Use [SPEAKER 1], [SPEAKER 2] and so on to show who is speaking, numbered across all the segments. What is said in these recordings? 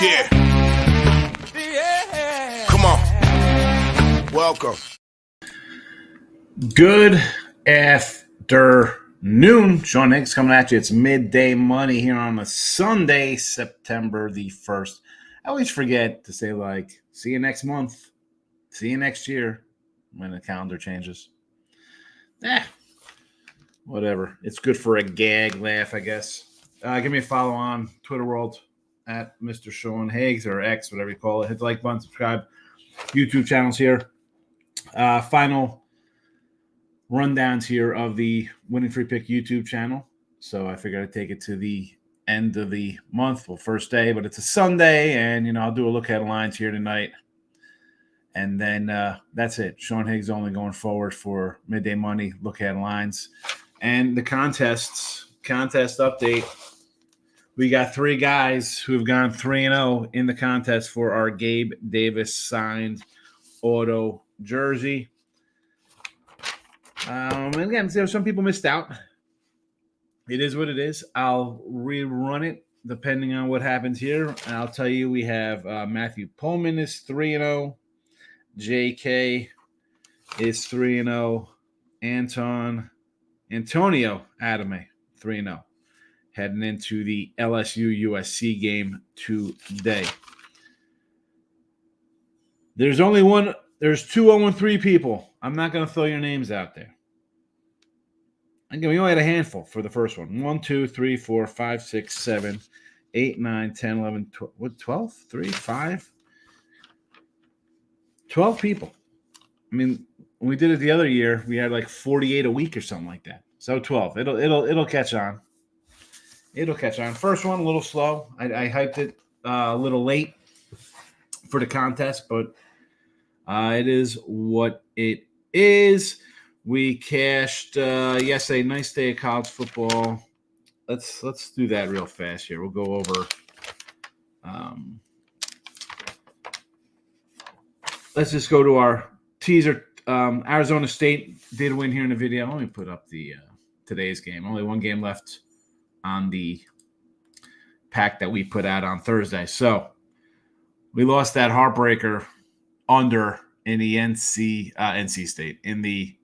[SPEAKER 1] Yeah. Come on. Welcome.
[SPEAKER 2] Good afternoon. Sean Higgs coming at you. It's midday money here on a Sunday, September the 1st. I always forget to say, see you next month. See you next year when the calendar changes. Whatever. It's good for a gag laugh, I guess. Give me a follow on Twitter world at Mr. Sean Higgs or X, whatever you call it. Hit the like button, subscribe. YouTube channels here. Final rundowns here of the Winning Free Pick YouTube channel. So I figured I'd take it to the end of the month, first day, but it's a Sunday, and I'll do a look at lines here tonight. And then that's it. Sean Higgs only going forward for midday money, look at lines. And the contest update. We got 3 guys who have gone 3-0 in the contest for our Gabe Davis signed auto jersey. And again, some people missed out. It is what it is. I'll rerun it depending on what happens here. And I'll tell you, we have Matthew Pullman is 3-0. JK is 3-0. Antonio Adame, 3-0. Heading into the LSU USC game today. There's 2 0-3 people. I'm not going to throw your names out there. Again, we only had a handful for the first one. 1, 2, 3, 4, 5, 6, 7, 8, 9, 10, 11, 12, 3, 5. 12 people. I mean, when we did it the other year, we had 48 a week or something like that. So 12. It'll catch on. It'll catch on. First one, a little slow. I hyped it a little late for the contest, but it is what it is. We cashed yesterday. Nice day of college football. Let's do that real fast here. We'll go over. Let's just go to our teaser. Arizona State did win here in the video. Let me put up the today's game. Only one game left on the pack that we put out on Thursday. So we lost that heartbreaker under in the NC State in the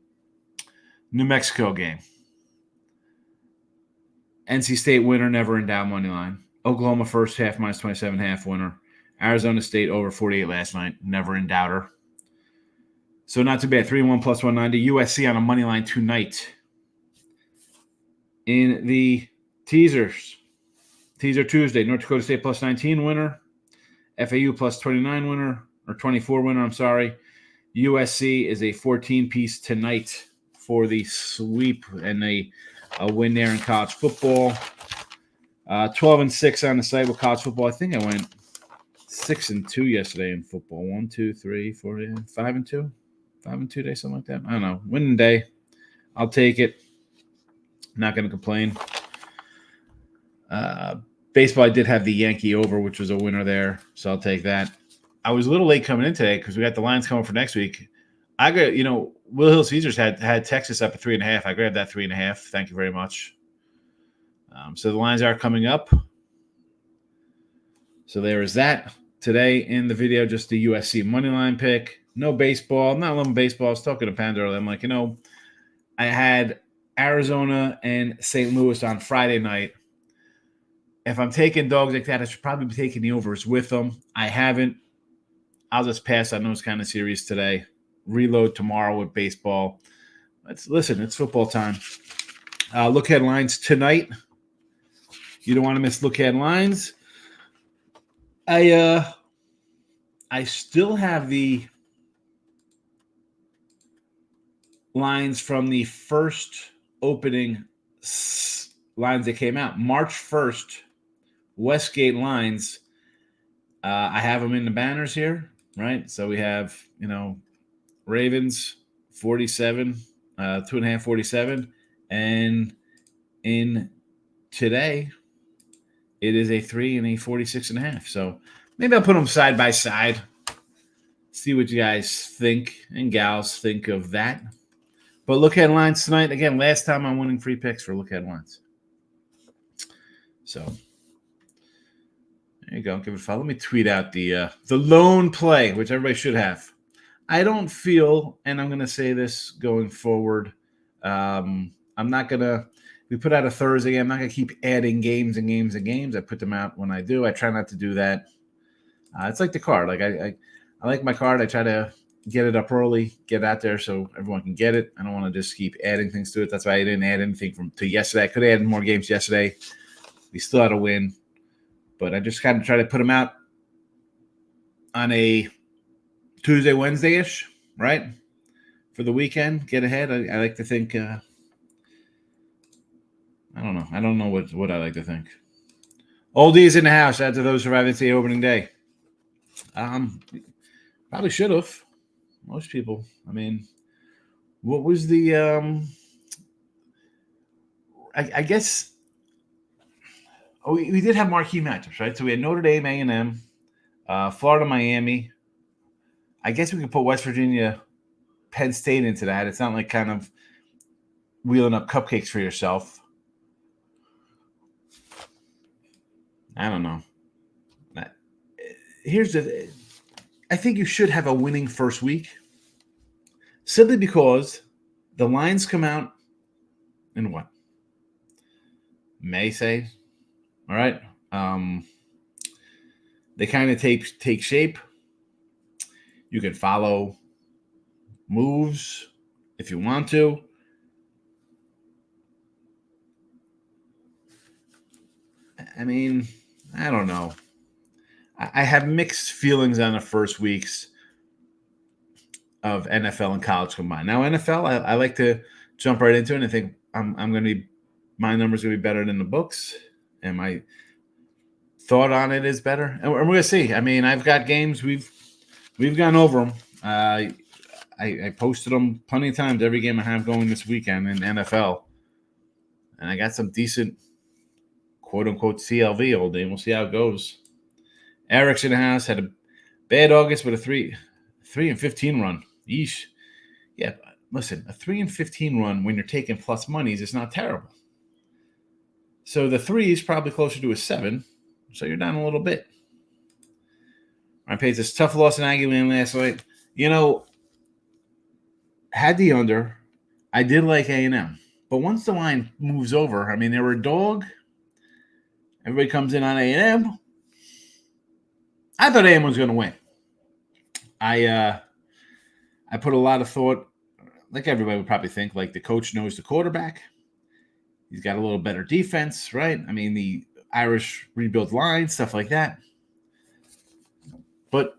[SPEAKER 2] New Mexico game. NC State winner, never in doubt money line. Oklahoma first half minus 27.5 winner. Arizona State over 48 last night, never in doubter. So not too bad. 3-1 plus 190. USC on a money line tonight. In the teaser Tuesday, North Dakota State plus 19 winner. FAU plus 29 winner, or 24 winner, I'm sorry. USC is a 14-piece tonight for the sweep and a win there in college football. 12-6 on the site with college football. I think I went 6-2 yesterday in football. 1, 2, 3, 4, 5-2. 5-2 day, something like that. I don't know. Winning day. I'll take it. Not going to complain. Baseball, I did have the Yankee over, which was a winner there, so I'll take that. I was a little late coming in today because we got the lines coming for next week. I got, Will Hill Caesars had Texas up at 3.5. I grabbed that 3.5. Thank you very much. So the lines are coming up. So there is that. Today in the video, just the USC money line pick. No baseball. Not loving baseball. I was talking to Panda earlier. I'm like, I had Arizona and St. Louis on Friday night. If I'm taking dogs like that, I should probably be taking the overs with them. I haven't. I'll just pass on those kind of series today. Reload tomorrow with baseball. It's football time. Look ahead lines tonight. You don't want to miss look ahead lines. I still have the lines from the first opening lines that came out. March 1st, Westgate lines. I have them in the banners here, right? So we have, Ravens 47, 2.5, 47. And in today, it is a 3 and a 46.5. So maybe I'll put them side by side. See what you guys think and gals think of that. But look ahead lines tonight. Again, last time I'm winning free picks for look ahead lines. So there you go. Give it a follow. Let me tweet out the lone play, which everybody should have. I don't feel, and I'm going to say this going forward, I'm not going to – we put out a Thursday. I'm not going to keep adding games and games and games. I put them out when I do. I try not to do that. It's like the card. Like I like my card. I try to get it up early, get it out there so everyone can get it. I don't want to just keep adding things to it. That's why I didn't add anything to yesterday. I could have added more games yesterday. We still had a win. But I just kind of try to put them out on a Tuesday, Wednesday-ish, right? For the weekend, get ahead. I like to think I don't know. I don't know what I like to think. Oldies in the house. Out to those surviving the opening day. Probably should have. Most people. I mean, what was the I guess we did have marquee matchups, right? So we had Notre Dame, A&M, Florida, Miami. I guess we could put West Virginia, Penn State into that. It's not like kind of wheeling up cupcakes for yourself. I don't know. I think you should have a winning first week simply because the lines come out in what? May, say? All right. They kind of take shape. You can follow moves if you want to. I mean, I don't know. I have mixed feelings on the first weeks of NFL and college combined. Now, NFL, I like to jump right into it and I think I'm going to be – my number's going to be better than the books. And my thought on it is better. And we're going to see. I mean, I've got games. We've gone over them. I posted them plenty of times every game I have going this weekend in NFL. And I got some decent, quote-unquote, CLV all day. We'll see how it goes. Eric's in the house. Had a bad August with a 3-15 run. Yeesh. Yeah, listen, a 3-15 run when you're taking plus monies is not terrible. So the 3 is probably closer to a 7. So you're down a little bit. I paid this tough loss in Aggie Land last night. You know, had the under. I did like A&M. But once the line moves over, I mean, they were a dog. Everybody comes in on A&M. I thought A&M was going to win. I put a lot of thought, like everybody would probably think, like the coach knows the quarterback. He's got a little better defense, right? I mean, the Irish rebuilt line, stuff like that. But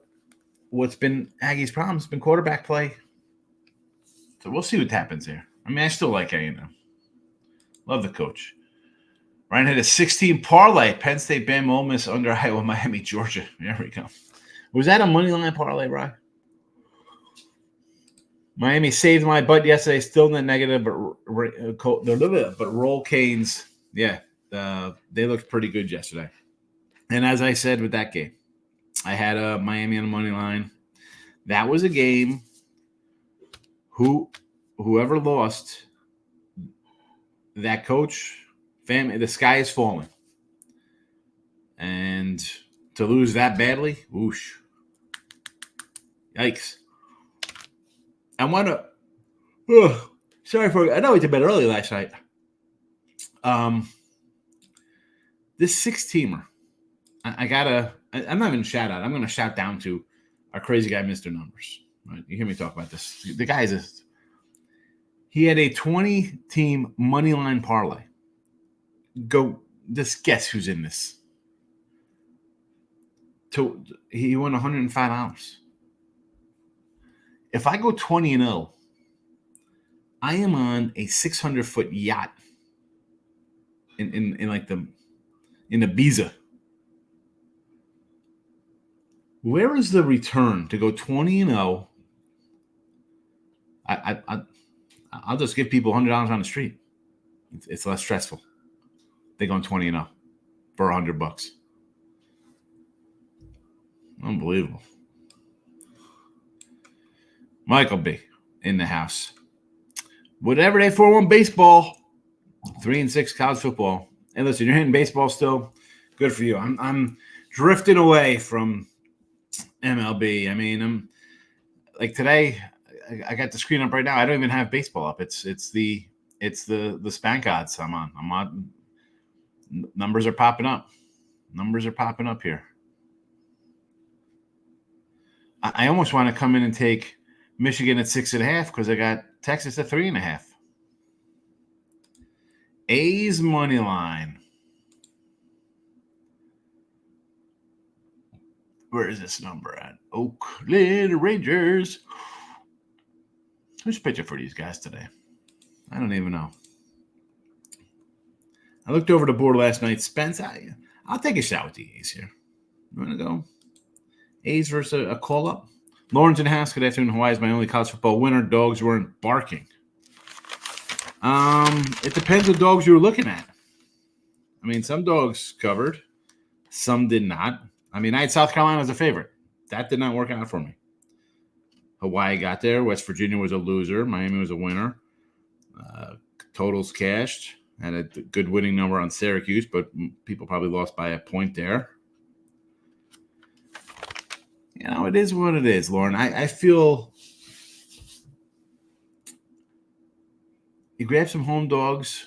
[SPEAKER 2] what's been Aggie's problem has been quarterback play. So we'll see what happens here. I mean, I still like A&M. Love the coach. Ryan had a 16 parlay. Penn State, Bama, Ole Miss, under Iowa, Miami, Georgia. There we go. Was that a money line parlay, Ryan? Miami saved my butt yesterday. Still in the negative, but roll Canes. Yeah, they looked pretty good yesterday. And as I said with that game, I had a Miami on the money line. That was a game. Whoever lost, that coach, family, the sky is falling. And to lose that badly, whoosh. Yikes. I want to. I know we did better early last night. This 6-teamer, I'm not even shout out. I'm going to shout down to our crazy guy, Mr. Numbers. Right? You hear me talk about this. The guy he had a 20-team money line parlay. Go, just guess who's in this. He won $105. If I go 20-0, I am on a 600-foot yacht in Ibiza. Where is the return to go 20-0? I'll just give people $100 on the street. It's less stressful. They're going 20-0 for $100. Unbelievable. Michael B. in the house. Whatever day 4-1 baseball, 3-6 college football. And listen, you're hitting baseball still. Good for you. I'm drifting away from MLB. I mean, I'm like today. I got the screen up right now. I don't even have baseball up. It's the spank odds I'm on. Numbers are popping up. Numbers are popping up here. I almost want to come in and take Michigan at 6.5 because I got Texas at 3.5. A's money line. Where is this number at? Oakland Rangers. Who's pitching for these guys today? I don't even know. I looked over the board last night. Spence, I'll take a shot with the A's here. You want to go? A's versus a call-up. Lawrence and House, good afternoon. Hawaii is my only college football winner. Dogs weren't barking. It depends what dogs you were looking at. I mean, some dogs covered. Some did not. I mean, I had South Carolina as a favorite. That did not work out for me. Hawaii got there. West Virginia was a loser. Miami was a winner. Totals cashed. Had a good winning number on Syracuse, but people probably lost by a point there. You know, it is what it is, Lauren. I feel you grab some home dogs,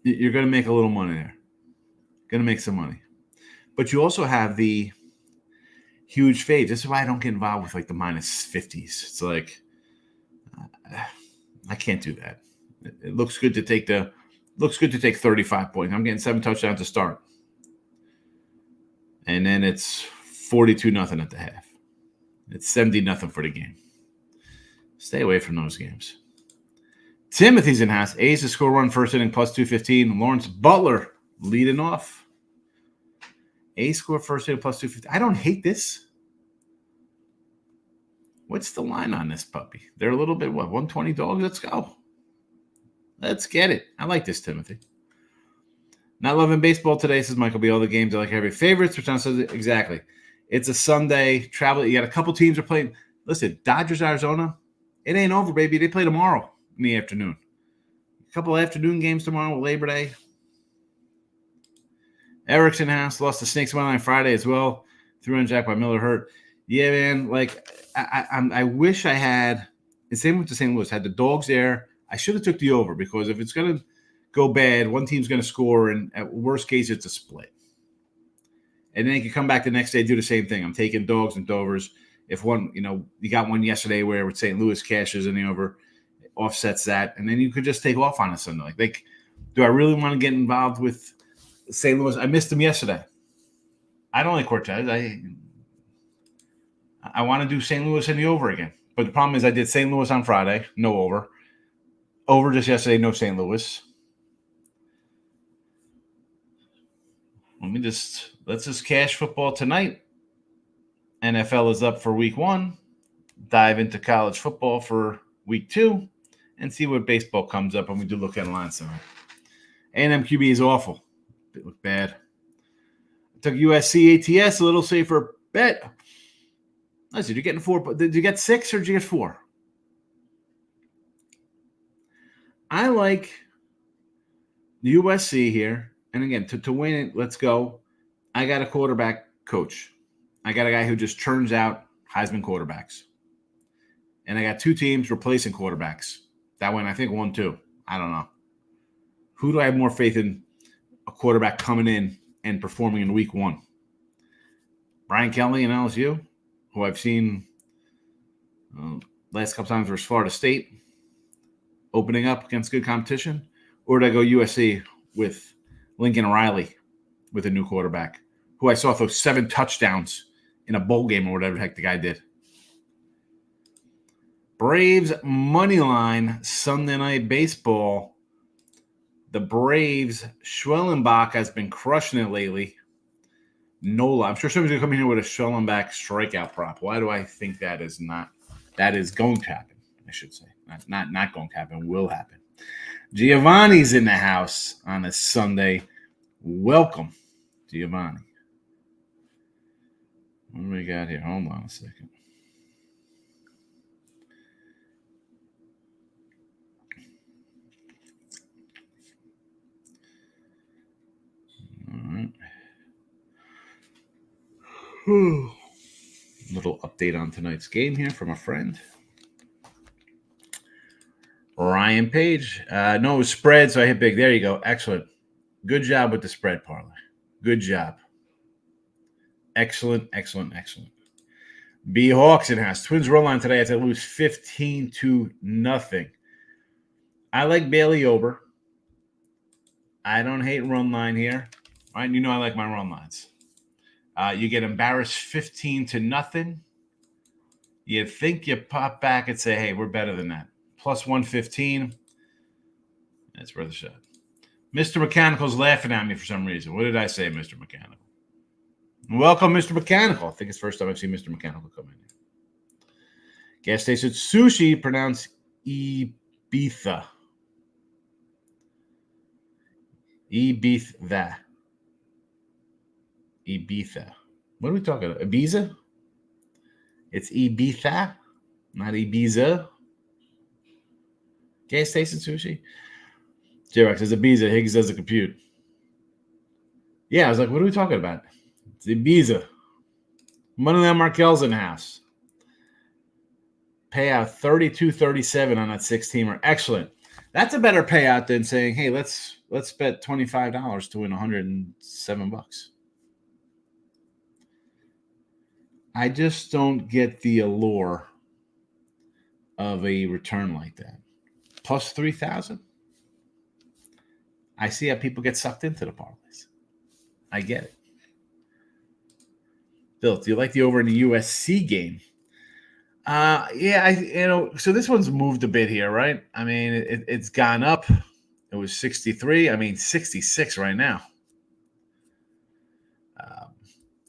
[SPEAKER 2] you're going to make a little money there. Going to make some money. But you also have the huge fades. This is why I don't get involved with like the minus 50s. It's like, I can't do that. It looks good to take 35 points. I'm getting 7 touchdowns to start. And then it's 42-0 at the half. It's 70-0 for the game. Stay away from those games. Timothy's in house. A's to score run first inning plus 215. Lawrence Butler leading off. A's score first inning plus 215. I don't hate this. What's the line on this puppy? They're a little bit, 120 dogs? Let's go. Let's get it. I like this, Timothy. Not loving baseball today, says Michael B. All the games I like every favorites, which says exactly. It's a Sunday travel. You got a couple teams are playing. Listen, Dodgers, Arizona. It ain't over, baby. They play tomorrow in the afternoon. A couple afternoon games tomorrow with Labor Day. Erickson House lost the Snakes money line Friday as well. 3-run jack by Miller hurt. Yeah, man. Like I wish I had. The same with the St. Louis. Had the dogs there. I should have took the over because if it's gonna go bad, one team's gonna score, and at worst case, it's a split. And then you can come back the next day, do the same thing. I'm taking dogs and dovers. If one, you got one yesterday where with St. Louis cashes in the over, it offsets that, and then you could just take off on a Sunday. Like, do I really want to get involved with St. Louis? I missed them yesterday. I don't like Cortez. I want to do St. Louis in the over again. But the problem is I did St. Louis on Friday, no over. Over just yesterday, no St. Louis. Let's just cash football tonight. NFL is up for week 1. Dive into college football for week 2 and see what baseball comes up when we do look at lines tonight. A&M QB is awful. It looked bad. I took USC ATS, a little safer bet. Listen, you're getting 4. Did you get 6 or did you get 4? I like the USC here. And again, to win it, let's go. I got a quarterback coach. I got a guy who just churns out Heisman quarterbacks. And I got 2 teams replacing quarterbacks. That went, I think, 1-2. I don't know. Who do I have more faith in a quarterback coming in and performing in week 1? Brian Kelly and LSU, who I've seen last couple times versus Florida State, opening up against good competition? Or did I go USC with Lincoln Riley with a new quarterback, who I saw throw 7 touchdowns in a bowl game or whatever the heck the guy did? Braves money line, Sunday Night Baseball. The Braves, Schwellenbach has been crushing it lately. Nola, I'm sure somebody's going to come in here with a Schwellenbach strikeout prop. Why do I think that is not? That is going to happen, I should say. Not going to happen, will happen. Giovanni's in the house on a Sunday. Welcome, Giovanni. What do we got here? Hold on a second. All right. Little update on tonight's game here from a friend. Ryan Page. No, it was spread, so I hit big. There you go. Excellent. Good job with the spread parlay. Good job. Excellent. B Hawks in house. Twins run line today. I had to lose 15-0. I like Bailey Ober. I don't hate run line here. Right? You know I like my run lines. You get embarrassed 15-0. You think you pop back and say, hey, we're better than that. Plus 115. That's worth a shot. Mr. Mechanical's laughing at me for some reason. What did I say, Mr. Mechanical? Welcome, Mr. Mechanical. I think it's the first time I've seen Mr. Mechanical come in here. Gas station sushi, pronounced Ibiza. Ibiza. What are we talking about? Ibiza? It's Ibiza, not Ibiza. Gas station sushi. J-Rock says Ibiza. Higgs does the compute. Yeah, I was like, what are we talking about? It's Ibiza. Moneyline Markel's in the house. Payout 32-37 on that 6-teamer. Excellent. That's a better payout than saying, hey, let's bet $25 to win $107. I just don't get the allure of a return like that. Plus 3,000. I see how people get sucked into the parlays. I get it. Bill, do you like the over in the USC game? So this one's moved a bit here, right? I mean, it's gone up. It was 63. I mean, 66 right now.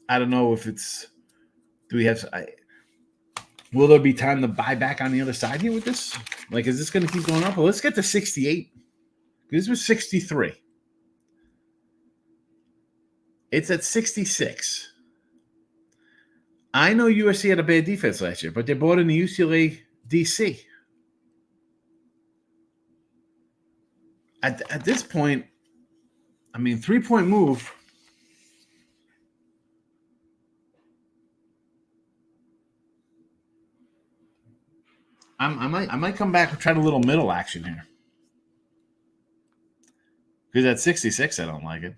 [SPEAKER 2] I don't know if it's. Will there be time to buy back on the other side here with this? Like, is this going to keep going up? Well, let's get to 68. This was 63. It's at 66. I know USC had a bad defense last year, but they brought in the UCLA DC. At this point, I mean, 3-point move. I might come back and try a little middle action here. Because at 66, I don't like it.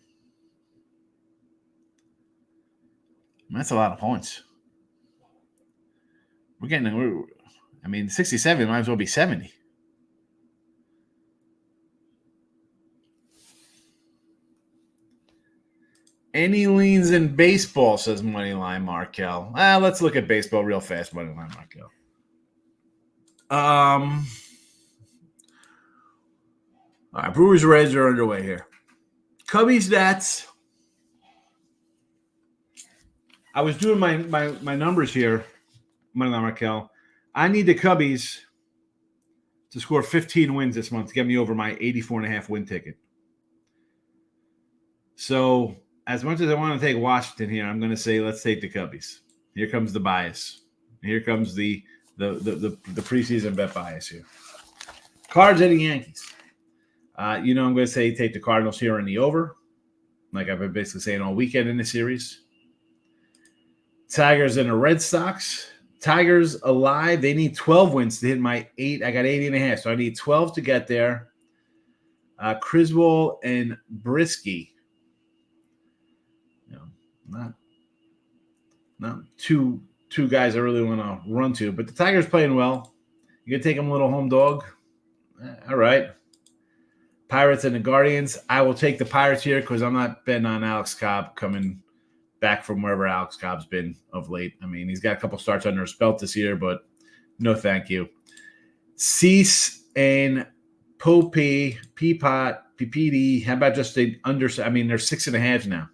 [SPEAKER 2] That's a lot of points. 67 might as well be 70. Any leans in baseball, says Moneyline Markel. Let's look at baseball real fast, Moneyline Markel. All right, Brewers Reds are underway here. Cubbies Nats. I was doing my numbers here, Moneyline Markel. I need the Cubbies to score 15 wins this month to get me over my 84.5 win ticket. So, as much as I want to take Washington here, I'm going to say let's take the Cubbies. Here comes the bias. Here comes the preseason bet bias here. Cards and the Yankees. I'm going to say take the Cardinals here in the over, like I've been basically saying all weekend in the series. Tigers and the Red Sox. Tigers alive. They need 12 wins to hit my 8. I got 80.5, so I need 12 to get there. Criswell and Brisky. Not two guys I really want to run to, but the Tigers playing well. You gonna take them a little home dog? All right. Pirates and the Guardians. I will take the Pirates here because I'm not betting on Alex Cobb coming back from wherever Alex Cobb's been of late. I mean, he's got a couple starts under his belt this year, but no thank you. Cease and Popey, Peapot, PPD. How about just the under? I mean, they're 6.5 now.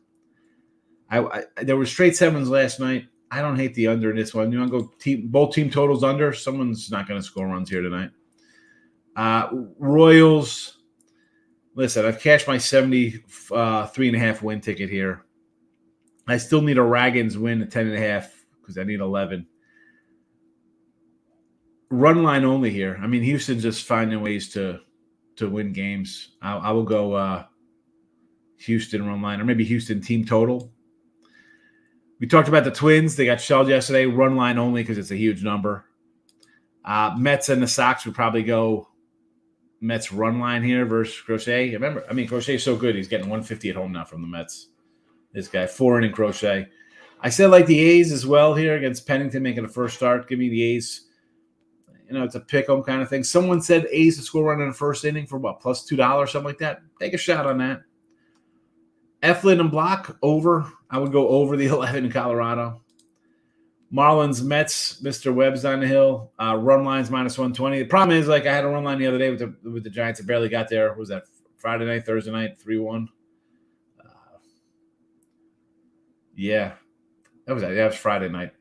[SPEAKER 2] There were straight 7s last night. I don't hate the under in this one. You want to go both team totals under? Someone's not going to score runs here tonight. Royals. Listen, I've cashed my 73.5 win ticket here. I still need a Ragans win at 10.5 because I need 11. Run line only here. I mean, Houston's just finding ways to win games. I will go Houston run line or maybe Houston team total. We talked about the Twins. They got shelled yesterday. Run line only because it's a huge number. Mets and the Sox would probably go Mets run line here versus Crochet. Remember, Crochet's so good. He's getting 150 at home now from the Mets. This guy, 4-inning Crochet. I said like the A's as well here against Pennington making the first start. Give me the A's. It's a pick-em kind of thing. Someone said A's to score run in the first inning for what, plus $2, something like that. Take a shot on that. Eflin and Block, over. I would go over the 11 in Colorado. Marlins, Mets, Mr. Webb's on the hill. Run lines minus 120. The problem is, like, I had a run line the other day with the Giants. I barely got there. What was that Friday night, Thursday night, 3-1? Yeah. That was Friday night.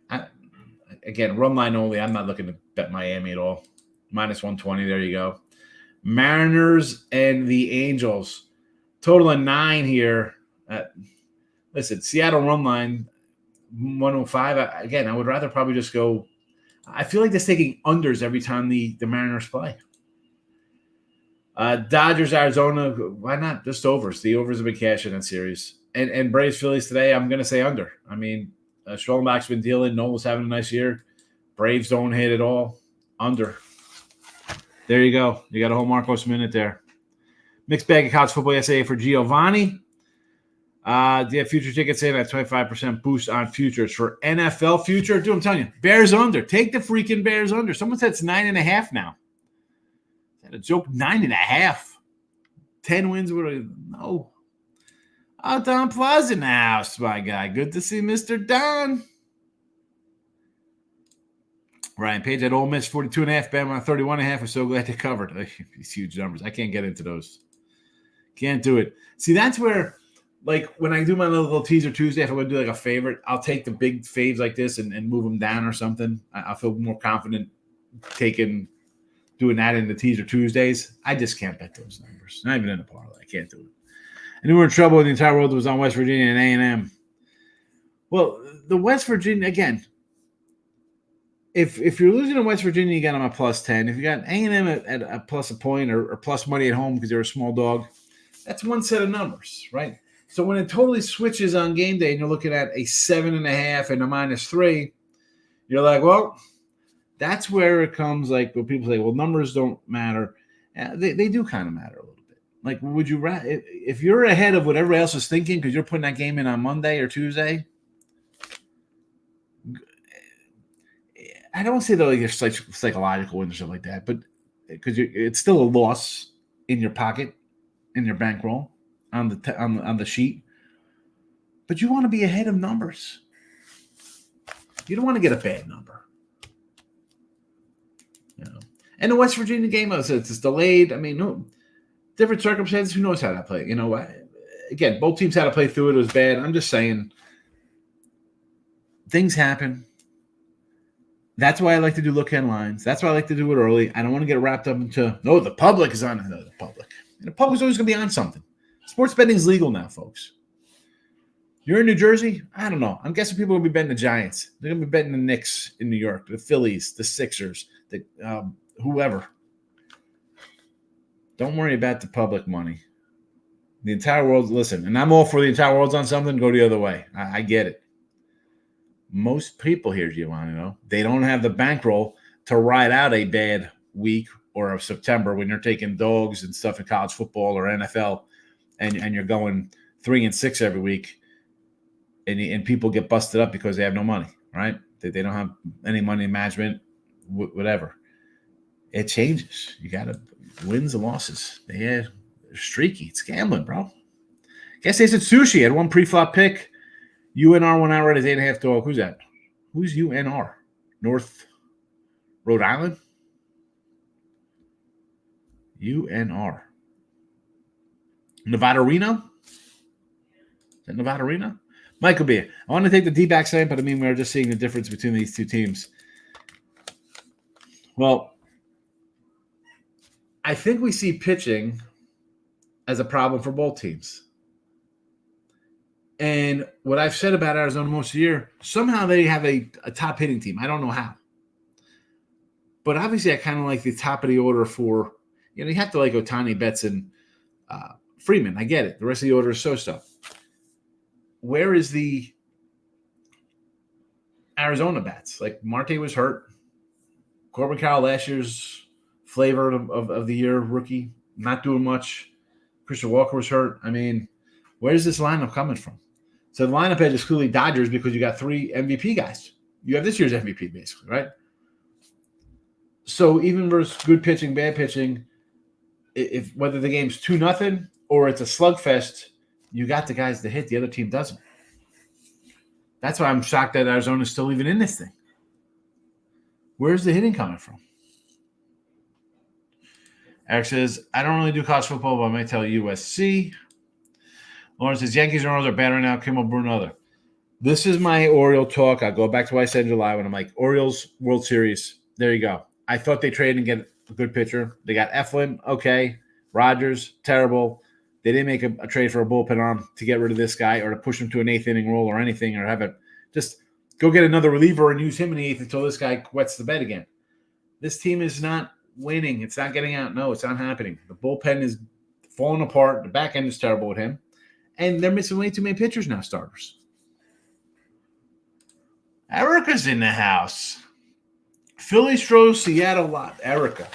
[SPEAKER 2] Again, run line only. I'm not looking to bet Miami at all. Minus 120. There you go. Mariners and the Angels. Total of 9 here. Listen, Seattle run line 105. Again, I would rather probably just go. I feel like they're taking unders every time the Mariners play. Dodgers, Arizona. Why not? Just overs. The overs have been cashing that series. And Braves, Phillies today, I'm going to say under. Strollenbach's been dealing. Noel's having a nice year. Braves don't hit at all. Under. There you go. You got a whole Marcos minute there. Mixed bag of college football yesterday for Giovanni. Do you have future tickets in at 25% boost on futures for NFL future? Dude, I'm telling you, Bears under. Take the freaking Bears under. Someone said it's 9.5 now. Is that a joke? 9.5. 10 wins. No. Oh, Don Plaza in the house, my guy. Good to see Mr. Don. Ryan Page at Ole Miss, 42.5. Bama, 31.5. I'm so glad they covered. These huge numbers. I can't get into those. Can't do it. See, that's where, like, when I do my little teaser Tuesday, if I would do like a favorite, I'll take the big faves like this and move them down or something. I feel more confident doing that in the teaser Tuesdays. I just can't bet those numbers. Not even in the parlay. I can't do it. I knew we were in trouble when the entire world was on West Virginia and A&M. Well, the West Virginia, again, if you're losing in West Virginia, you got them at plus 10. If you got A&M at a plus a point or plus money at home because they're a small dog, that's one set of numbers, right? So when it totally switches on game day and you're looking at a 7.5 and a -3, you're like, well, that's where it comes like when people say, well, numbers don't matter. They do kind of matter a little bit. Like, would you rather, if you're ahead of what everybody else is thinking because you're putting that game in on Monday or Tuesday, I don't say that like you're psychological and stuff like that, but because it's still a loss in your pocket, in your bankroll on the sheet. But you want to be ahead of numbers. You don't want to get a bad number. And the West Virginia game, it's delayed. Different circumstances. Who knows how that play? Again, both teams had to play through it. It was bad. I'm just saying, things happen. That's why I like to do look ahead lines. That's why I like to do it early. I don't want to get wrapped up into, no, the public is on the public. And the public's always going to be on something. Sports betting is legal now, folks. You're in New Jersey? I don't know. I'm guessing people are going to be betting the Giants. They're going to be betting the Knicks in New York, the Phillies, the Sixers, whoever. Don't worry about the public money. The entire world, listen, and I'm all for the entire world's on something, go the other way. I get it. Most people here, Giovanni, they don't have the bankroll to ride out a bad week or a September when you're taking dogs and stuff in college football or NFL and you're going 3-6 every week and people get busted up because they have no money, right? They don't have any money management, whatever. It changes. You got to wins and losses. They're streaky. It's gambling, bro. Guess they said Sushi had one pre-flop pick. UNR went out right as 8.5 dog. Who's that? Who's UNR? North Rhode Island? UNR. Nevada Reno? Is that Nevada Reno? Michael B. I want to take the D-back side, but we're just seeing the difference between these two teams. Well, I think we see pitching as a problem for both teams. And what I've said about Arizona most of the year, somehow they have a top hitting team. I don't know how. But obviously I kind of like the top of the order for, you have to like Ohtani, Betts, and Freeman. I get it. The rest of the order is so-so. Where is the Arizona bats. Like Marte was hurt. Corbin Carroll, last year's flavor of the year rookie, not doing much. Christian Walker was hurt. I mean, where's this lineup coming from? So the lineup edge is clearly Dodgers because you got 3 MVP guys. You have this year's MVP basically, right? So even versus good pitching, bad pitching, if whether the game's 2-0 or it's a slugfest, you got the guys to hit. The other team doesn't. That's why I'm shocked that Arizona's still even in this thing. Where's the hitting coming from? Eric says, I don't really do college football, but I might tell USC. Lauren says, Yankees and Orioles are better now. Kimmel brew another. This is my Oriole talk. I go back to what I said in July when I'm like, Orioles World Series. There you go. I thought they traded and get a good pitcher. They got Eflin, okay. Rogers, terrible. They didn't make a trade for a bullpen arm to get rid of this guy or to push him to an 8th inning role or anything or have it. Just go get another reliever and use him in the 8th until this guy wets the bed again. This team is not winning. It's not getting out. No, it's not happening. The bullpen is falling apart. The back end is terrible with him. And they're missing way too many pitchers now, starters. Erica's in the house. Philly Stros, Seattle lot. Erica.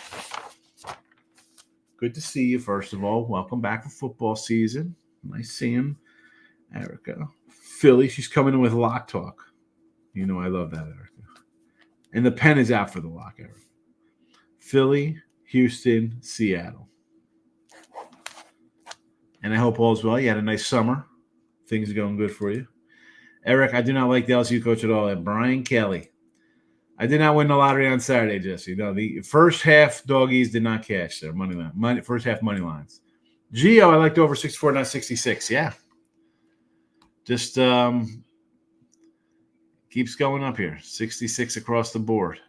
[SPEAKER 2] Good to see you, first of all. Welcome back for football season. Nice seeing Erica. Philly, she's coming in with lock talk. You know I love that, Erica. And the pen is out for the lock, Erica. Philly, Houston, Seattle. And I hope all's well. You had a nice summer. Things are going good for you. Eric, I do not like the LSU coach at all. And Brian Kelly. I did not win the lottery on Saturday, Jesse. No, the first half doggies did not cash their money line. First half money lines. Gio, I liked over 64, not 66. Yeah. Just keeps going up here. 66 across the board.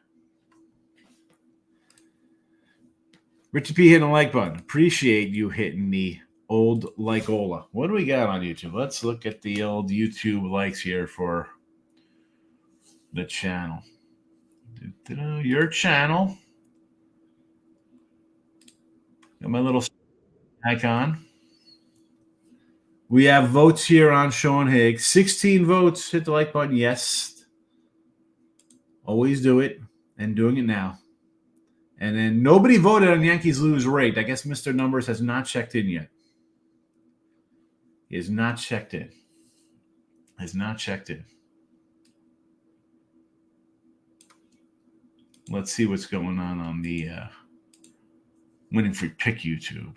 [SPEAKER 2] Richard P hitting the like button. Appreciate you hitting the old like-ola. What do we got on YouTube? Let's look at the old YouTube likes here for the channel. Your channel. Got my little icon. We have votes here on Sean Higgs. 16 votes. Hit the like button. Yes. Always do it. And doing it now. And then nobody voted on Yankees lose rate. I guess Mr. Numbers has not checked in yet. He has not checked in. Has not checked in. Let's see what's going on the Winning Free Pick YouTube.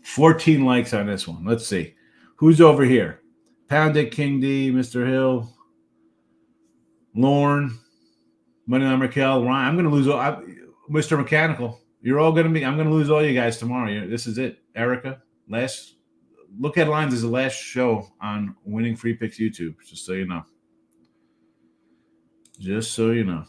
[SPEAKER 2] $14 likes on this one. Let's see. Who's over here? Pound It, King D, Mr. Hill, Lorne, Moneyline Raquel, Ryan. I'm going to lose all. Mr. Mechanical. You're all going to be. I'm going to lose all you guys tomorrow. This is it. Erica, last look headlines is the last show on Winning Free Picks YouTube, just so you know. Just so you know.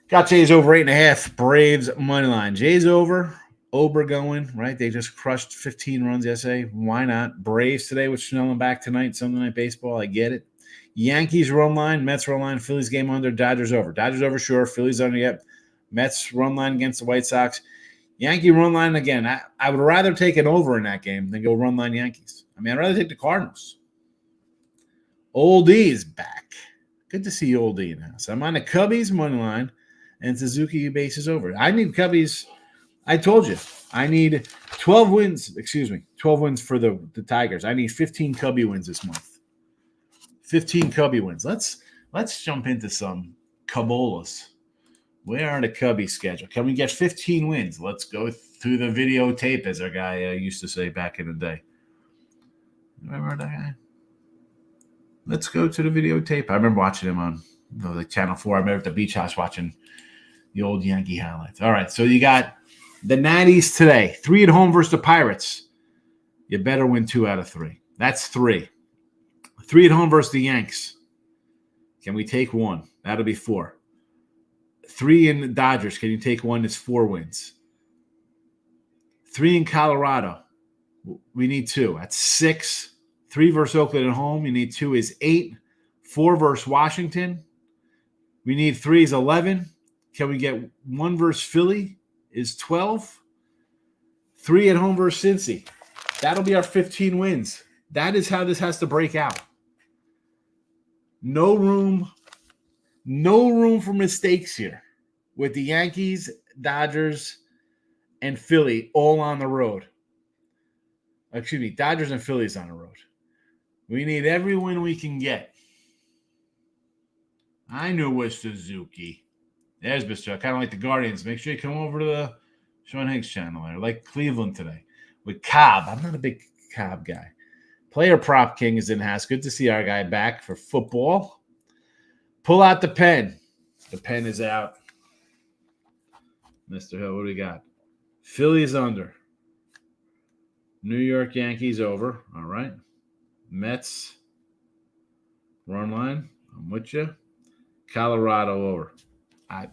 [SPEAKER 2] Got Jays over 8.5. Braves money line. Jays over. Ober going, right? They just crushed 15 runs yesterday. Why not? Braves today with Snell back tonight. Sunday Night Baseball. I get it. Yankees run line. Mets run line. Phillies game under. Dodgers over. Dodgers over, sure. Phillies under yet. Mets run line against the White Sox. Yankee run line again. I would rather take an over in that game than go run line Yankees. I mean, I'd rather take the Cardinals. Old E is back. Good to see Old E now. So I'm on the Cubbies money line, and Suzuki base is over. I need Cubbies. I told you. I need 12 wins. 12 wins for the Tigers. I need 15 Cubby wins this month. 15 Cubby wins. Let's jump into some Cabolas. Where are the Cubby schedule? Can we get 15 wins? Let's go through the videotape, as our guy used to say back in the day. Remember that guy? Let's go to the videotape. I remember watching him on Channel 4. I remember at the beach house watching the old Yankee highlights. All right, so you got the Natties today. 3 at home versus the Pirates. You better win 2 out of 3. That's 3. 3 at home versus the Yanks. Can we take 1? That'll be 4. 3 in the Dodgers. Can you take 1? It's 4 wins. 3 in Colorado. We need 2. That's 6. 3 versus Oakland at home. You need 2 is 8. 4 versus Washington. We need 3 is 11. Can we get 1 versus Philly? Is 12. 3 at home versus Cincy. That'll be our 15 wins. That is how this has to break out. No room for mistakes here with the Yankees, Dodgers, and Philly all on the road. Excuse me, Dodgers and Phillies on the road. We need every win we can get. I knew it was Suzuki. There's Mr. Kind of like the Guardians. Make sure you come over to the Sean Higgs channel there. Like Cleveland today with Cobb. I'm not a big Cobb guy. Player Prop King is in house. Good to see our guy back for football. Pull out the pen. The pen is out. Mr. Hill, what do we got? Phillies under. New York Yankees over. All right. Mets run line. I'm with you. Colorado over. I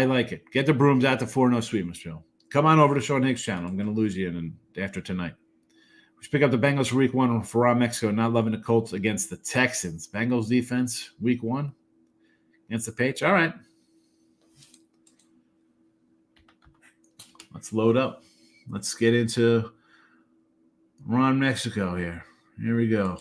[SPEAKER 2] like it. Get the brooms out to 4-0 sweep, Mr. Hill. Come on over to Sean Higgs channel. I'm going to lose you after tonight. We should pick up the Bengals for week 1 for Raw Mexico. Not loving the Colts against the Texans. Bengals defense, week 1 against the Patriots. All right. Let's load up. Let's get into Raw Mexico here. Here we go.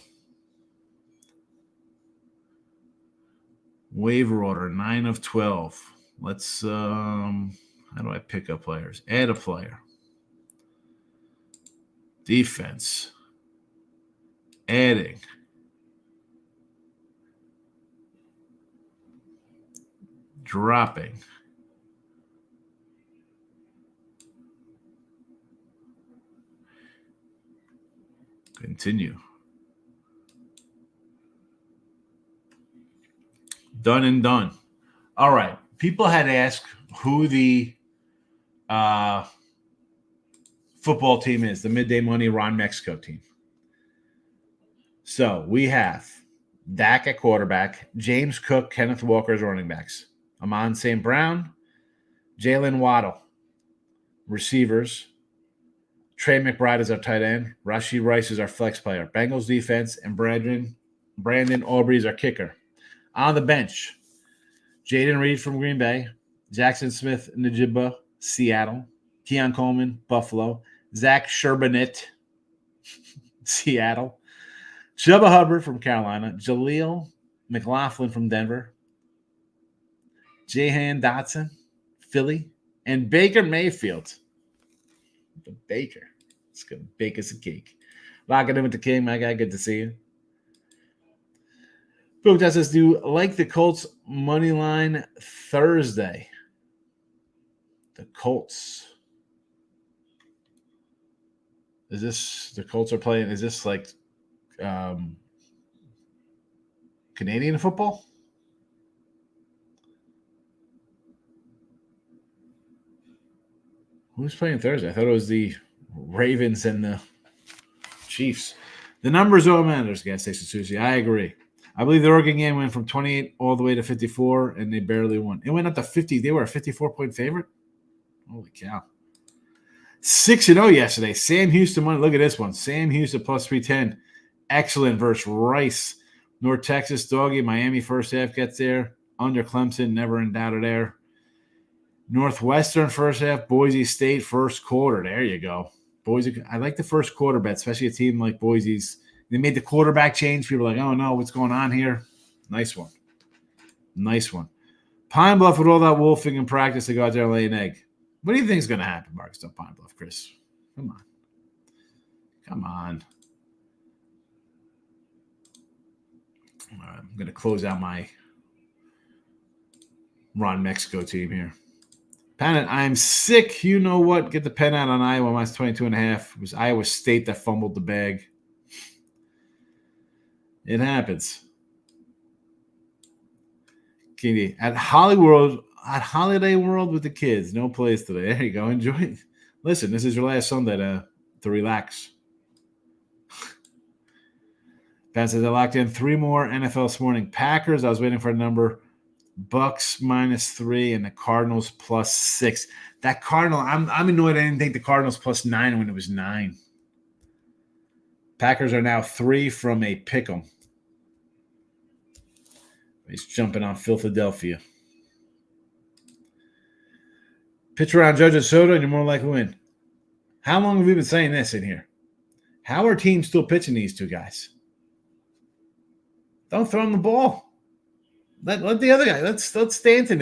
[SPEAKER 2] Waiver order, 9 of 12. Let's, how do I pick up players? Add a player. Defense. Adding. Dropping. Continue. Done and done. All right. People had asked who the football team is, the Midday Money Ron Mexico team. So we have Dak at quarterback, James Cook, Kenneth Walker as running backs, Amon St. Brown, Jalen Waddle, receivers, Trey McBride is our tight end, Rashee Rice is our flex player, Bengals defense, and Brandon Aubrey is our kicker. On the bench, Jaden Reed from Green Bay, Jackson Smith, Najibba, Seattle, Keon Coleman, Buffalo, Zach Sherbinett, Seattle, Chubba Hubbard from Carolina, Jaleel McLaughlin from Denver, Jahan Dotson, Philly, and Baker Mayfield. The Baker. It's going to bake us a cake. Locking in with the king, my guy. Good to see you. Book that says, do you like the Colts money line Thursday? The Colts. Is this the Colts are playing? Is this like Canadian football? Who's playing Thursday? I thought it was the Ravens and the Chiefs. The numbers all matters, gas station Susie. I agree. I believe the Oregon game went from 28 all the way to 54, and they barely won. It went up to 50. They were a 54-point favorite. Holy cow. 6-0 yesterday. Sam Houston won. Look at this one. Sam Houston plus 310. Excellent versus Rice. North Texas doggy. Miami first half gets there. Under Clemson. Never in doubt there. Northwestern first half. Boise State first quarter. There you go. Boise. I like the first quarter bet, especially a team like Boise's. They made the quarterback change. People are like, oh, no, what's going on here? Nice one. Nice one. Pine Bluff with all that wolfing in practice to go out there and lay an egg. What do you think is going to happen, Marcus, on Pine Bluff, Chris? Come on. Come on. All right, I'm going to close out my Ron Mexico team here. Pennant, I'm sick. You know what? Get the pen out on Iowa minus 22.5. It was Iowa State that fumbled the bag. It happens. Kingy, at Holiday World with the kids. No plays today. There you go. Enjoy it. Listen, this is your last Sunday to relax. Pat says I locked in 3 more NFL this morning. Packers, I was waiting for a number. Bucks minus 3 and the Cardinals plus 6. That Cardinal, I'm annoyed I didn't think the Cardinals plus 9 when it was 9. Packers are now 3 from a pick 'em. He's jumping on Philadelphia. Pitch around Judge and Soto, and you're more likely to win. How long have we been saying this in here? How are teams still pitching these two guys? Don't throw him the ball. Let the other guy. Let Stanton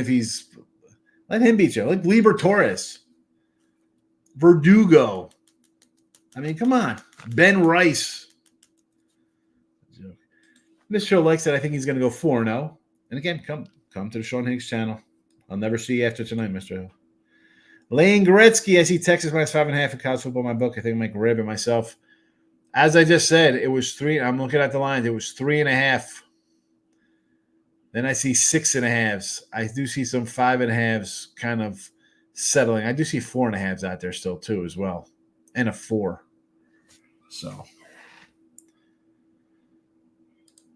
[SPEAKER 2] let him beat you. Like Lieber Torres, Verdugo. I mean, come on, Ben Rice. This show likes it. I think he's going to go 4-0. And again, come to the Sean Higgs channel. I'll never see you after tonight, Mr. Hill. Lane Goretzky, I see Texas minus 5.5 in college football in my book. I think I might grab it myself. As I just said, it was 3. I'm looking at the lines. It was 3.5. Then I see 6.5s. I do see some 5.5s kind of settling. I do see 4.5s out there still too as well, and a 4. So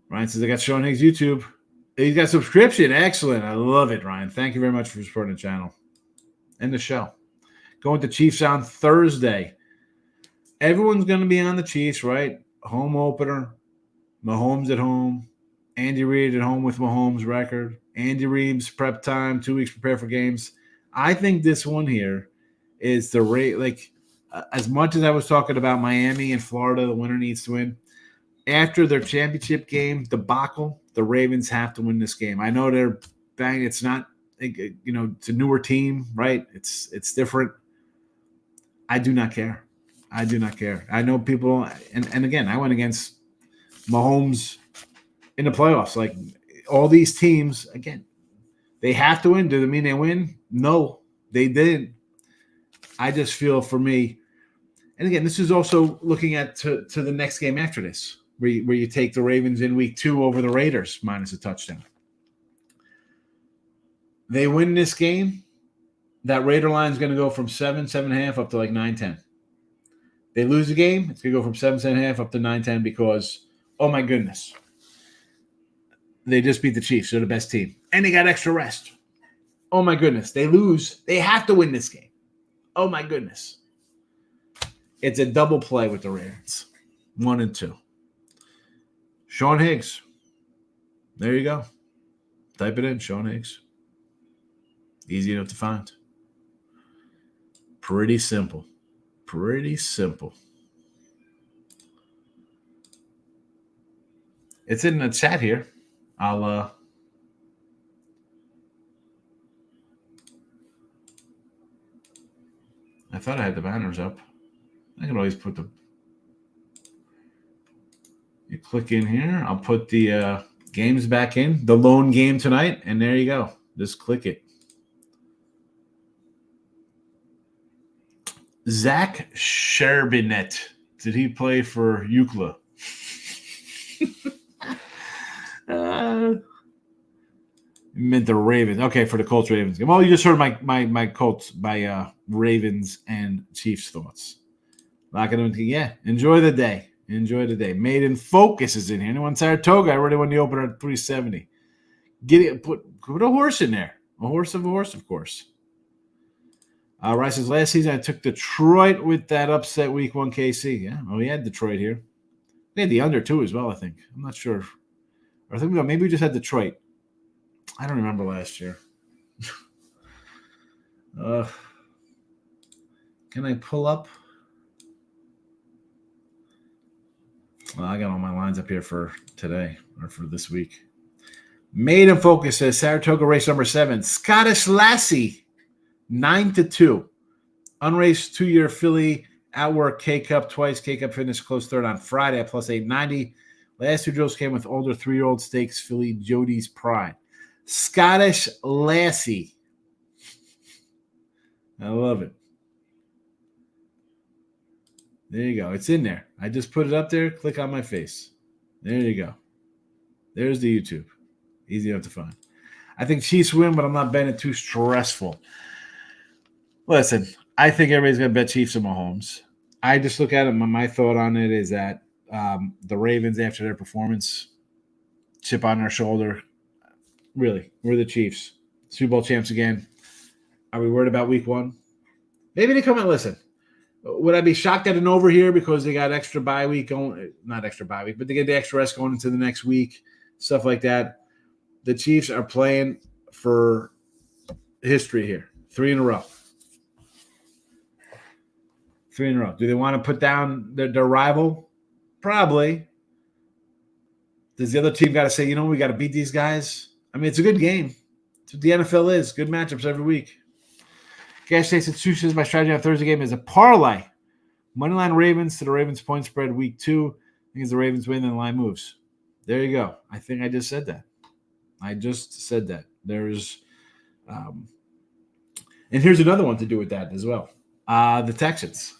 [SPEAKER 2] Ryan says I got Sean Higgs YouTube. He's got subscription. Excellent. I love it, Ryan. Thank you very much for supporting the channel and the show. Going to Chiefs on Thursday. Everyone's going to be on the Chiefs, right? Home opener. Mahomes at home. Andy Reid at home with Mahomes' record. Andy Reid's prep time, 2 weeks prepare for games. I think this one here is the rate. Like, as much as I was talking about Miami and Florida, the winner needs to win. After their championship game debacle, the Ravens have to win this game. I know they're bang. It's not, it's a newer team, right? It's different. I do not care. I do not care. I know people, and again, I went against Mahomes in the playoffs. Like all these teams, again, they have to win. Does it mean they win? No, they didn't. I just feel for me, and again, this is also looking at to the next game after this, where you take the Ravens in week 2 over the Raiders minus a touchdown. They win this game, that Raider line is going to go from 7.5 up to like 9-10. They lose the game, it's going to go from 7.5 up to 9-10 because, oh my goodness, they just beat the Chiefs. They're the best team. And they got extra rest. Oh my goodness, they lose. They have to win this game. Oh my goodness. It's a double play with the Ravens. 1 and 2. Sean Higgs. There you go. Type it in, Sean Higgs. Easy enough to find. Pretty simple. Pretty simple. It's in the chat here. I thought I had the banners up. I can always put you click in here. I'll put the games back in. The lone game tonight. And there you go. Just click it. Zach Sherbinet. Did he play for UCLA? Meant the Ravens. Okay, for the Colts Ravens game. Well, you just heard my Colts, my Ravens and Chiefs thoughts. Lock it in. Yeah, enjoy the day. Enjoy the day. Made in Focus is in here. Anyone Saratoga? I already won the opener at 370. Get it. Put a horse in there. A horse, of course. Rice says last season I took Detroit with that upset week 1 KC. Yeah, well, we had Detroit here. We had the under too as well, I think. I'm not sure. Or I think maybe we just had Detroit. I don't remember last year. Can I pull up? Well, I got all my lines up here for today or for this week. Made in Focus says Saratoga race number 7. Scottish Lassie, 9-2. Unraced 2-year filly. Outwork K-Cup twice. K-Cup finished close third on Friday at plus 890. Last 2 drills came with older 3-year-old stakes filly Jody's Pride. Scottish Lassie. I love it. There you go. It's in there. I just put it up there. Click on my face. There you go. There's the YouTube. Easy enough to find. I think Chiefs win, but I'm not betting it too stressful. Listen, I think everybody's going to bet Chiefs and Mahomes. I just look at it. My thought on it is that the Ravens, after their performance, chip on their shoulder. Really, we're the Chiefs. Super Bowl champs again. Are we worried about week 1? Maybe they come and listen. Would I be shocked at an over here because they got extra bye week going? Not extra bye week, but they get the extra rest going into the next week, stuff like that. The Chiefs are playing for history here. 3 in a row. 3 in a row. Do they want to put down their rival? Probably. Does the other team got to say, we got to beat these guys? I mean, it's a good game. It's what the NFL is. Good matchups every week. Gash States and Sue says my strategy on Thursday game is a parlay. Moneyline Ravens to the Ravens point spread week 2. I think it's the Ravens win and the line moves. There you go. I think I just said that. There's and here's another one to do with that as well. The Texans.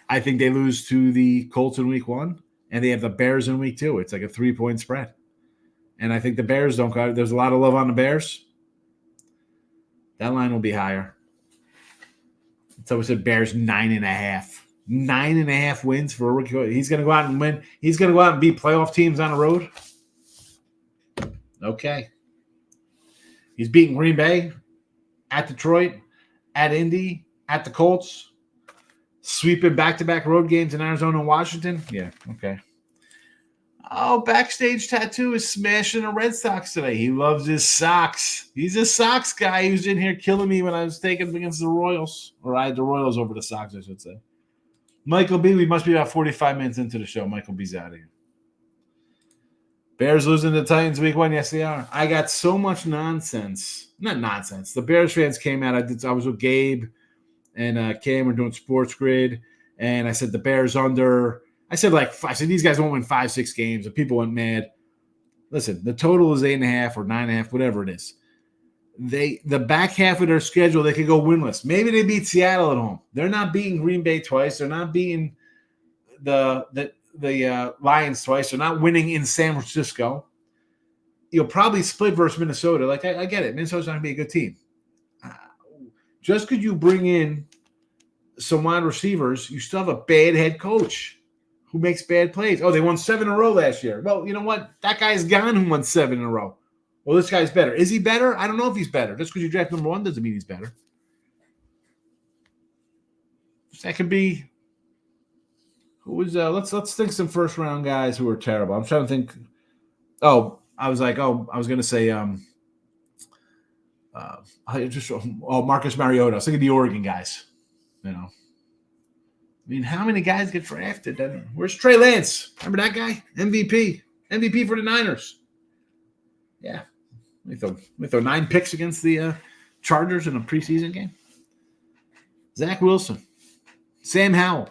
[SPEAKER 2] I think they lose to the Colts in week 1, and they have the Bears in week 2. It's like a 3-point spread. And I think the Bears don't go. There's a lot of love on the Bears. That line will be higher. So we said Bears 9.5. 9.5 wins for a rookie. He's going to go out and win. He's going to go out and beat playoff teams on the road. Okay. He's beating Green Bay, at Detroit, at Indy, at the Colts, sweeping back-to-back road games in Arizona and Washington. Yeah, okay. Oh, Backstage Tattoo is smashing the Red Sox today. He loves his socks. He's a Sox guy. He was in here killing me when I was taking him against the Royals. Or I had the Royals over the Sox, I should say. Michael B., we must be about 45 minutes into the show. Michael B's out of here. Bears losing to the Titans week 1. Yes, they are. I got so much nonsense. Not nonsense. The Bears fans came out. I was with Gabe and Cam. We're doing Sports Grid. And I said the Bears under. I said these guys won't win 5-6 games. And people went mad. Listen, the total is 8.5 or 9.5, whatever it is. The back half of their schedule, they could go winless. Maybe they beat Seattle at home. They're not beating Green Bay twice. They're not beating the Lions twice. They're not winning in San Francisco. You'll probably split versus Minnesota. I get it. Minnesota's not going to be a good team. Just because you bring in some wide receivers, you still have a bad head coach who makes bad plays. Oh, they won 7 in a row last year. Well, you know what? That guy's gone who won 7 in a row. Well, this guy's better. Is he better? I don't know if he's better. Just because you draft number 1 doesn't mean he's better. That could be. Who was? Let's think some first round guys who are terrible. I'm trying to think. I was going to say Marcus Mariota. I was thinking the Oregon guys. I mean, how many guys get drafted? Where's Trey Lance? Remember that guy? MVP for the Niners. Yeah, we throw 9 picks against the Chargers in a preseason game. Zach Wilson, Sam Howell.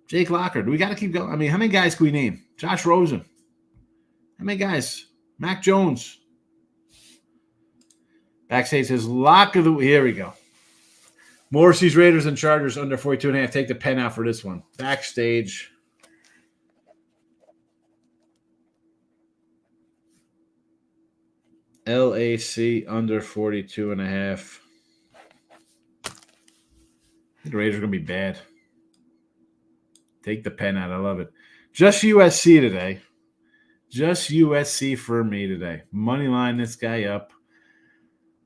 [SPEAKER 2] Jake Locker. Do we got to keep going? I mean, how many guys can we name? Josh Rosen. How many guys? Mac Jones. Backstage says, lock of the – here we go. Morrissey's Raiders and Chargers under 42.5. Take the pen out for this one. Backstage. LAC under 42.5. I think the Raiders are going to be bad. Take the pen out. I love it. Just USC today. Just USC for me today. Money line this guy up.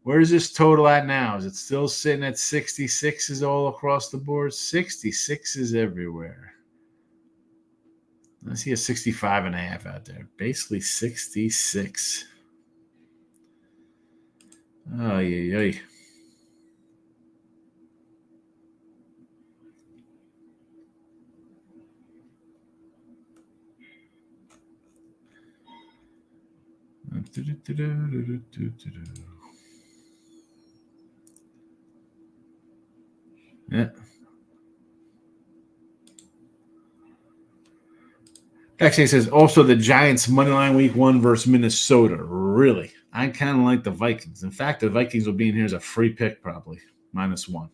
[SPEAKER 2] Where's this total at now? Is it still sitting at 66s all across the board? 66s everywhere. I see a 65.5 out there. Basically 66. Oh, yeah. Yeah. Actually, it says also the Giants money line week 1 versus Minnesota. Really? I kind of like the Vikings. In fact, the Vikings will be in here as a free pick probably, -1.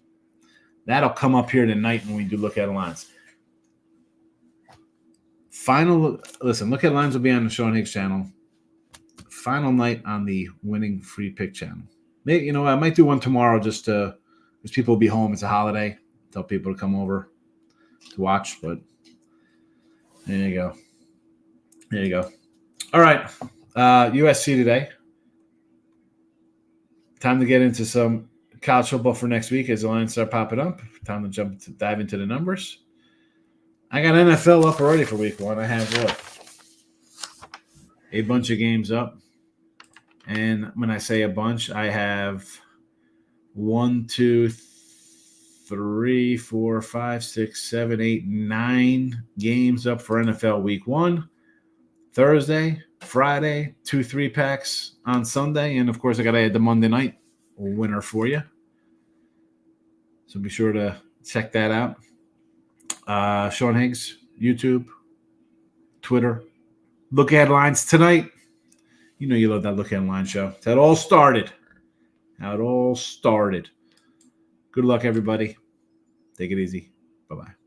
[SPEAKER 2] That'll come up here tonight when we do look at lines. Look at lines will be on the Sean Higgs channel. Final night on the winning free pick channel. Maybe, I might do one tomorrow just because people will be home. It's a holiday. Tell people to come over to watch, but there you go. All right. USC today. Time to get into some college football for next week as the lines start popping up. Time to dive into the numbers. I got NFL up already for week 1. I have a bunch of games up. And when I say a bunch, I have 1, 2, 3, 4, 5, 6, 7, 8, 9 games up for NFL Week 1. Thursday, Friday, 2 3-packs on Sunday. And, of course, I got to add the Monday night winner for you. So be sure to check that out. Sean Higgs, YouTube, Twitter. Look Ahead Lines tonight. You know you love that Look Ahead Line show. It's how it all started. Good luck, everybody. Take it easy. Bye-bye.